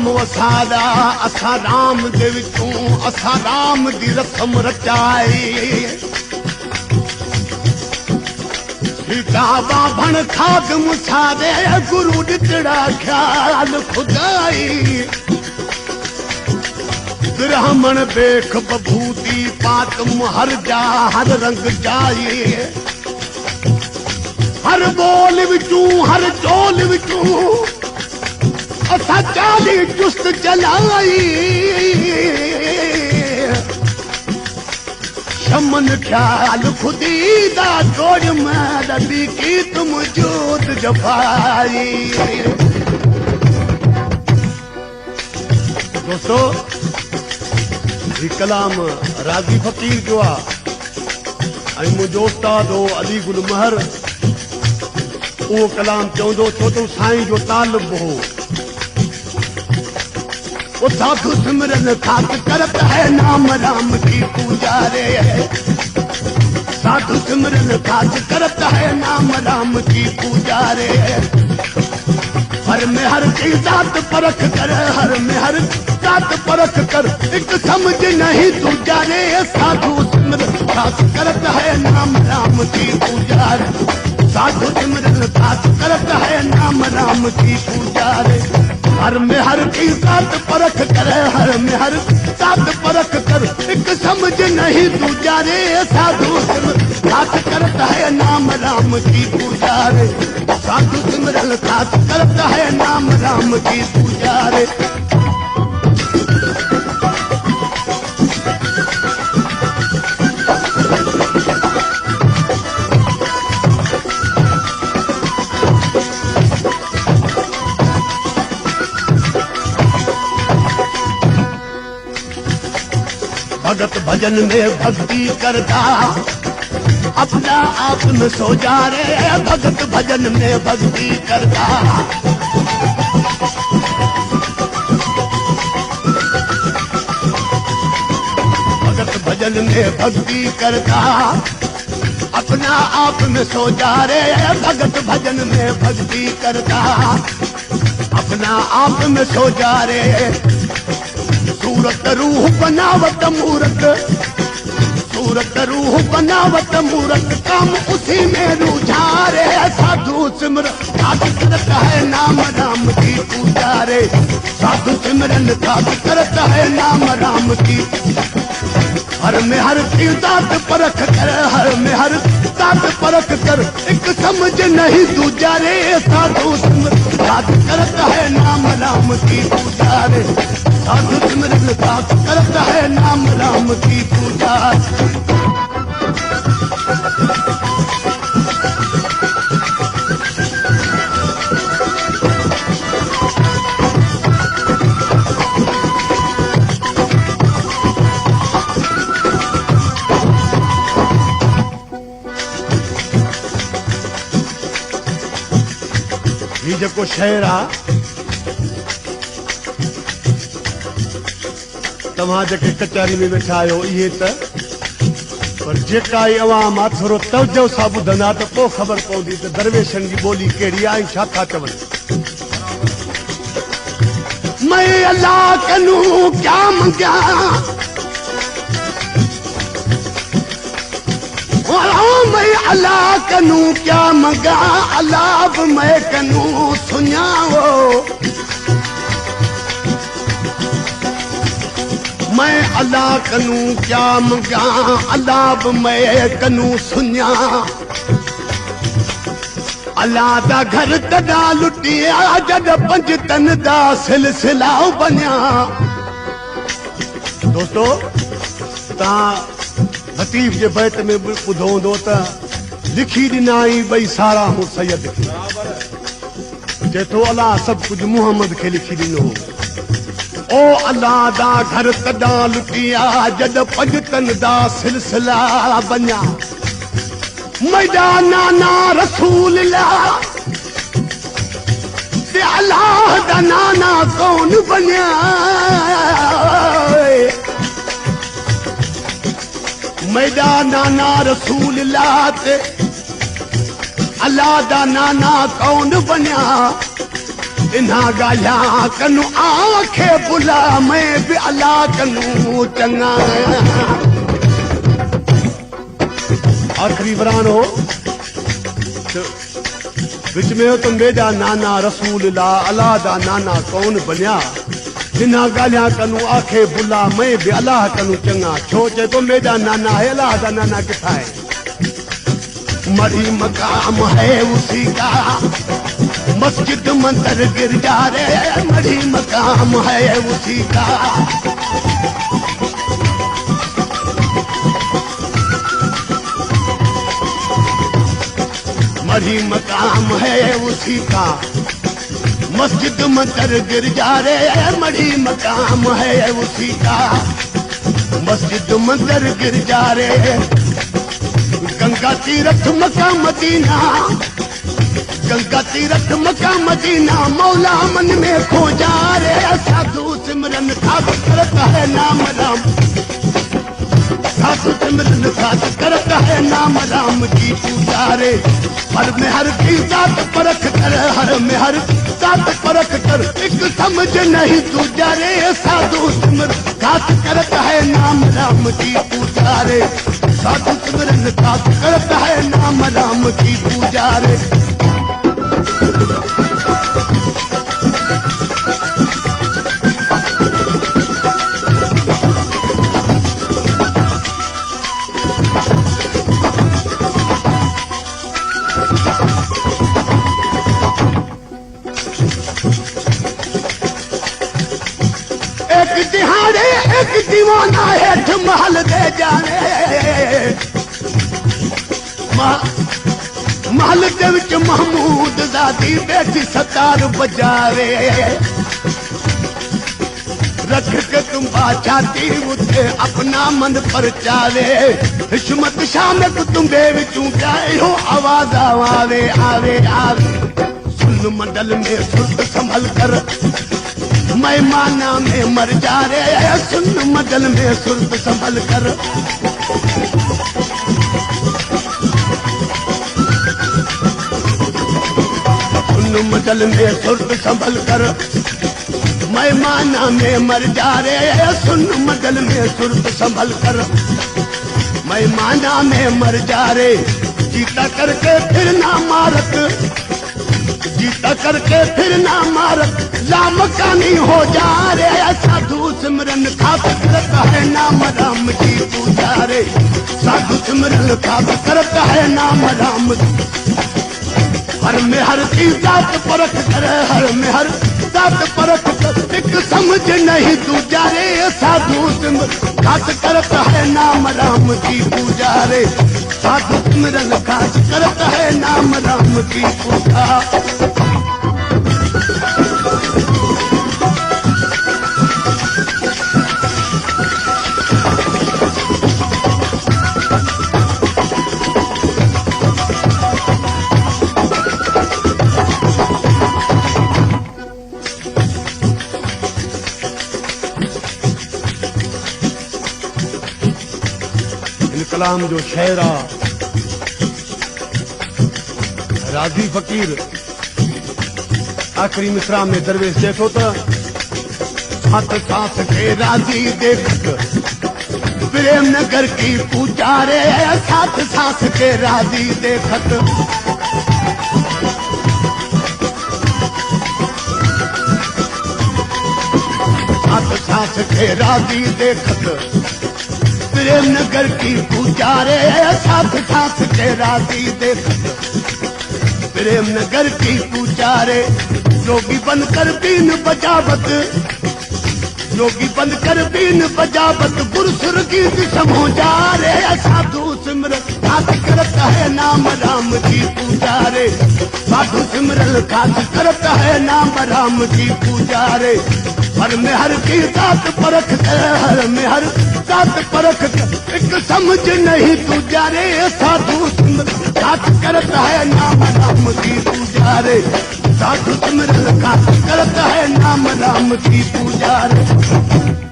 राम वसादा असा राम दे विचों असा राम दी रस्म रचाई सीताबा भण खाग मुसादे गुरु दितड़ा ख्याल खुदाई ब्राह्मण बेख बभूति पातम हर जा हर रंग जाए हर बोल विचूं हर चोल विचूं असा चाली चुस्त चलाई शमन ख्याल खुदी दा जोड़ मददी की तुम जोत जफाई। दोस्तों ये कलाम राजी फकीर जो आहे मुझो उस्ताद हो अली गुल महर वो कलाम चवंदो छो तो साईं जो तालिब हो वो साधु सिमरन खाक करत है नाम राम की पूजा रे साधु सिमरन खाक करत है नाम राम की पूजा रे हर में हर की जात परख कर हर में हर जात परख कर एक समझ नहीं दूजा रे साधु सिमरन खाक करत है नाम राम की पूजा रे साधु सिमरन खाक करत है नाम राम की पूजा रे हर में हर की जात परख कर हर में हर जात परख कर एक समझ नहीं दूजा रे साधु सिमरन खाक करत है नाम राम की पूजा रे साधु सिमरन खाक करत है नाम राम की पूजा रे। भगत भजन में भक्ति करता अपना आप में सो जा रे भगत भजन में भक्ति करता भगत भजन में भक्ति करता अपना आप में सो जा रे भगत भजन में भक्ति करता अपना आप में सो जा रे सूरत रूह बनावत मूरत सूरत रूह बनावत मूरत काम उसी में रुझा रे साधु सिमरन खाक करत है नाम राम की पूजा रे साधु सिमरन खाक करत है नाम राम की हर में हर की जात परख कर हर में हर जात परख कर एक समझ नहीं दूजा रे साधु सिमरन खाक करत है नाम राम की पूजा रे साधु सिमरन खाक करत है नाम राम की पूजा। ये जो शेर आ तव्हां जेके कचहरी में वेठा आहियो इहे त पर जेका अवाम आहे थोरो तवजो सां ॿुधंदा त पोइ ख़बर पवंदी त दरवेशनि जी ॿोली कहिड़ी आहे ऐं छा था चवनि। मैं अल्लाह कनू क्या मंगिया मैं अल्लाह कनू क्या मंगा अल्लाह मैं कनू सुञावो मैं अल्लाह कनू क्या मंगा अल्लाह मैं कनू सुञा अल्लाह दा घर तदा लुटिया जद पंज तन दा सिलसिला बनिया। दोस्तों तव्हां लतीफ़ जे बैत में ॿुधो हूंदो त लिखी ॾिनाई ॿई सारा हूं सैयद खे चए थो अल्लाह सभु कुझु मुहम्मद खे लिखी ॾिनो ओ अल्लाह दा घर तदा लुटिया जद पंज तन दा सिलसिला बनिया मैडा नाना रसूल ला ते अल्लाह दा नाना कौन बनिया मैडा नाना रसूल ला ते अल्लाह दा नाना कौन बनिया इन्हा गालियां कनू आखे बुला मैं भी अला कनू चंगा। आखिरी बरान हो तो विच में हो तो मेरा नाना रसूल ला अला दा नाना कौन बनिया। इन्हा गालियां कनू आखे बुला मैं भी अलाह कनू चंगा। छो चे तो मेरा नाना है अलाह दा नाना किथा है। मरी मकाम है उसी का मस्जिद मंदिर गिरजा रे मरी मकाम है उसी का। मरी मकाम है उसी का मस्जिद मंदिर गिरजा रे मरी मकाम है उसी का। मस्जिद मंदिर गिरजा रे गंगा तीरथ मक्का मदीना गंगा तीरथ मक्का मदीना मौला मन में खो जा रे। साधु सिमरन खास करता है नाम राम साधु सिमरन खास करता है नाम राम की पूजा रे। हर में हर की जात परख कर हर में हर जात परख कर एक समझ नहीं दूजा रे। साधु सिमरन खास करता है नाम राम की पूजा रे। साधु सिमरन खास करता है नाम राम की पूजा रे। एक दिहाड़े एक दीवाना हेठ महल दे जाने महल दे विच महमूद ज़ादी बैठी सतार बजावे। रख के तुम छाती उठे अपना मन पर चावे। हिश्मत शाम को तुम बेविचूं जाए हो आवाज आवे आवे आवे। सुन मंडल में सुर्ख संभल कर मैं माना में मर जा रे। सुन मंडल में सुर्ख संभल कर मंडल में सुर्ख संभल कर मैं माना में मर जा रे। सुन मंडल में सुर्ख संभल कर मैं माना में मर जा रे। जीता करके फिर ना मारत जीता करके फिर ना मारत लामकानी हो जा रे। साधु सिमरन खास करता है नाम राम की पूजा रे। साधु सिमरन खास करता है नाम राम हर में हर की जात परख कर हर में हर जात परख कर एक समझ नहीं दूजा रे। साधु सिमरन खास करता है नाम राम की पूजा रे। साधु सिमरन खास करता है नाम राम की पूजा। कलाम जो शेरा राजी फकीर आखिरी मिसरा में दरवेश देखो तो हाथ सांस के राजी देखत प्रेम नगर की पूजा रे। साथ सांस के राजी देखत हाथ सांस के राजी देखत प्रेम नगर की पूजा रे। साथ सांस के राजी देखत प्रेम नगर की पूजा रे। जोगी बनकर बीन बजावत जोगी बनकर बीन बजावत गुरसुर गीत समो जा रे। साधु सिमरन खास करता है नाम राम की पूजा रे। साधु सिमरन खास करता है नाम राम की पूजा रे। हर में हर की जात परख कर हर में हर जात परख कर एक समझ नहीं दूजा रे। साधु सिमरन खास करता है नाम राम की पूजा रे। साधु सिमरन खास करता है नाम राम की पूजा रे।